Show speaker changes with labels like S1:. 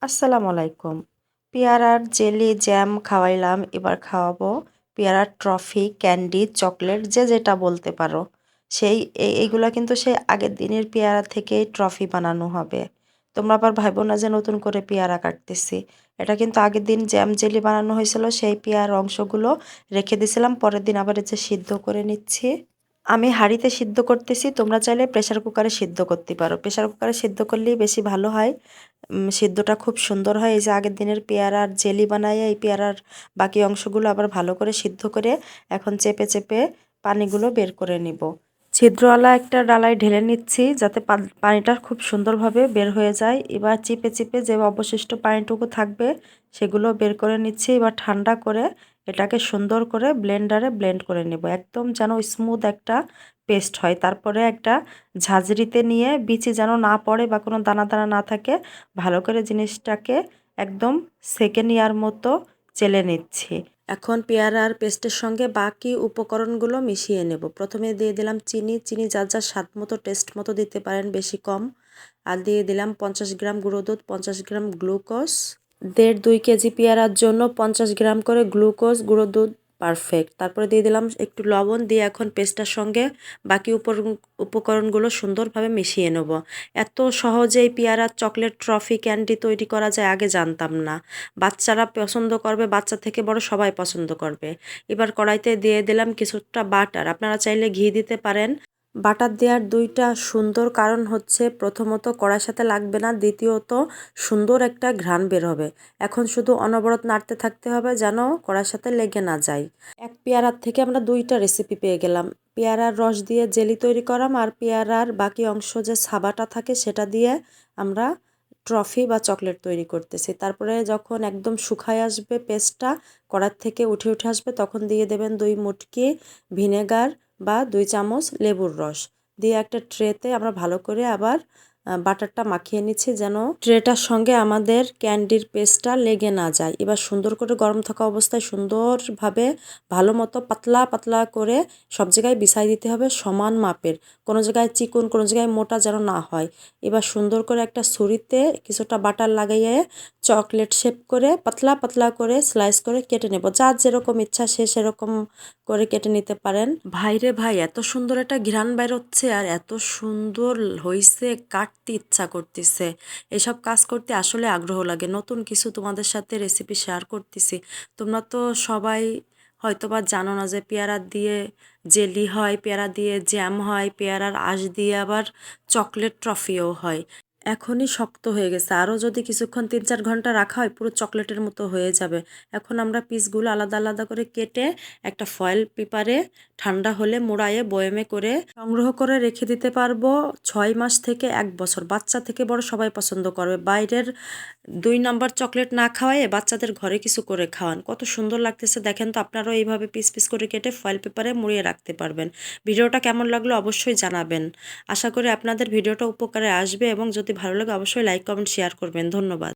S1: আসসালামু আলাইকুম। পেয়ারার জেলি, জ্যাম খাওয়াইলাম, এবার খাওয়াবো পেয়ারার ট্রফি, ক্যান্ডি, চকলেট যে যেটা বলতে পারো। সেই এইগুলা কিন্তু সেই আগের দিনের পেয়ারা থেকেই ট্রফি বানানো হবে। তোমরা আবার ভাইবো না যে নতুন করে পেয়ারা কাটতেছি। এটা কিন্তু আগের দিন জ্যাম জেলি বানানো হয়েছিল, সেই পেয়ারার অংশগুলো রেখে দিছিলাম। পরের দিন আবার এই যে সিদ্ধ করে নিচ্ছি। আমি হাঁড়িতে সিদ্ধ করতেছি, তোমরা চাইলে প্রেসার কুকারে সিদ্ধ করতে পারো। প্রেসার কুকারে সিদ্ধ করলেই বেশি ভালো হয়, সিদ্ধটা খুব সুন্দর হয়। এই যে আগের দিনের পেয়ারার জেলি বানায় এই পেয়ারার বাকি অংশগুলো আবার ভালো করে সিদ্ধ করে এখন চেপে চেপে পানিগুলো বের করে নিব। ছিদ্রওয়ালা একটা ডালায় ঢেলে নিচ্ছি যাতে পানিটা খুব সুন্দরভাবে বের হয়ে যায়। এবার চিপে চিপে যে অবশিষ্ট পানিটুকু থাকবে সেগুলো বের করে নিচ্ছি। এবার ঠান্ডা করে এটাকে সুন্দর করে ব্লেন্ডারে ব্লেন্ড করে নেব, একদম যেন স্মুথ একটা পেস্ট হয়। তারপরে একটা ঝাঁঝরিতে নিয়ে বিচি যেন না পড়ে বা কোনো দানা দানা না থাকে, ভালো করে জিনিসটাকে একদম সেকে নেওয়ার মতো চেলে নিচ্ছি। এখন পেয়ারার পেস্টের সঙ্গে বাকি উপকরণগুলো মিশিয়ে নেব। প্রথমে দিয়ে দিলাম চিনি, চিনি যার যার স্বাদ মতো টেস্ট মতো দিতে পারেন, বেশি কম। আর দিয়ে দিলাম 50 গ্রাম গুঁড়ো দুধ, 50 গ্রাম গ্লুকোজ। 1.5-2 কেজি পেয়ারার জন্য 50 গ্রাম করে গ্লুকোজ গুঁড়ো দুধ পারফেক্ট। তারপরে দিয়ে দিলাম একটু লবণ, দিয়ে এখন পেস্টটার সঙ্গে বাকি উপকরণগুলো সুন্দরভাবে মিশিয়ে নেব। এত সহজেই পেয়ারার চকলেট ট্রফি ক্যান্ডি তৈরি করা যায় আগে জানতাম না। বাচ্চারা পছন্দ করবে, বাচ্চা থেকে বড় সবাই পছন্দ করবে। এবার কড়াইতে দিয়ে দিলাম কিছুটা বাটার, আপনারা চাইলে ঘি দিতে পারেন। বাটার দেওয়ার দুইটা সুন্দর কারণ হচ্ছে, প্রথমত কড়াইয়ের সাথে লাগবে না, দ্বিতীয়ত সুন্দর একটা ঘ্রাণ বের হবে। এখন শুধু অনবরত নাড়তে থাকতে হবে যেন কড়াইয়ের সাথে লেগে না যায়। এক পেয়ারার থেকে আমরা দুইটা রেসিপি পেয়ে গেলাম। পেয়ারার রস দিয়ে জেলি তৈরি করাম, আর পেয়ারার বাকি অংশ যে সাবাটা থাকে সেটা দিয়ে আমরা ট্রফি বা চকলেট তৈরি করতেছি। তারপরে যখন একদম শুকায় আসবে পেস্টটা, কড়ার থেকে উঠে উঠে আসবে, তখন দিয়ে দেবেন 2 মুটকি ভিনেগার বা 2 চামচ লেবুর রস। দিয়ে একটা ট্রেতে আমরা ভালো করে আবার বাটারটা মাখিয়ে নিচ্ছি যেন ট্রেটার সঙ্গে আমাদের ক্যান্ডির পেস্টটা লেগে না যায়। এবার সুন্দর করে গরম থাকা অবস্থায় সুন্দরভাবে ভালো মতো পাতলা পাতলা করে সব জায়গায় বিছাই দিতে হবে সমান মাপের, কোনো জায়গায় চিকন কোনো জায়গায় মোটা যেন না হয়। এবার সুন্দর করে একটা ছুরিতে কিছুটা বাটার লাগাইয়ে চকলেট শেপ করে পাতলা পাতলা করে স্লাইস করে কেটে নেব। যার যেরকম ইচ্ছা সে সেরকম করে কেটে নিতে পারেন। ভাইরে ভাই, এত সুন্দর একটা ঘ্রাণ বের হচ্ছে আর এত সুন্দর হইছে, কাটতে ইচ্ছা করতেছে। এসব কাজ করতে আসলে আগ্রহ লাগে। নতুন কিছু তোমাদের সাথে রেসিপি শেয়ার করতেছি। তোমরা তো সবাই হয়তোবা জানো না যে পেয়ারা দিয়ে জেলি হয়, পেয়ারা দিয়ে জ্যাম হয়, পেয়ারার আঁশ দিয়ে আবার চকলেট ট্রফিও হয়। এখনই শক্ত হয়ে গেছে, আরও যদি কিছুক্ষণ 3-4 ঘন্টা রাখা হয় পুরো চকলেটের মতো হয়ে যাবে। এখন আমরা পিসগুলো আলাদা আলাদা করে কেটে একটা ফয়েল পেপারে ঠান্ডা হলে মুড়ায়ে বয়মে করে সংগ্রহ করে রেখে দিতে পারবো 6 মাস থেকে 1 বছর। বাচ্চা থেকে বড় সবাই পছন্দ করবে। বাইরের 2 নাম্বার চকলেট না খাওয়ায়ে বাচ্চাদের ঘরে কিছু করে খাওয়ান, কত সুন্দর লাগতেছে দেখেন তো। আপনারাও এইভাবে পিস পিস করে কেটে ফয়েল পেপারে মুড়িয়ে রাখতে পারবেন। ভিডিওটা কেমন লাগলো অবশ্যই জানাবেন। আশা করি আপনাদের ভিডিওটা উপকারে আসবে, এবং যদি ভালো লাগে অবশ্যই লাইক কমেন্ট শেয়ার করবেন। ধন্যবাদ।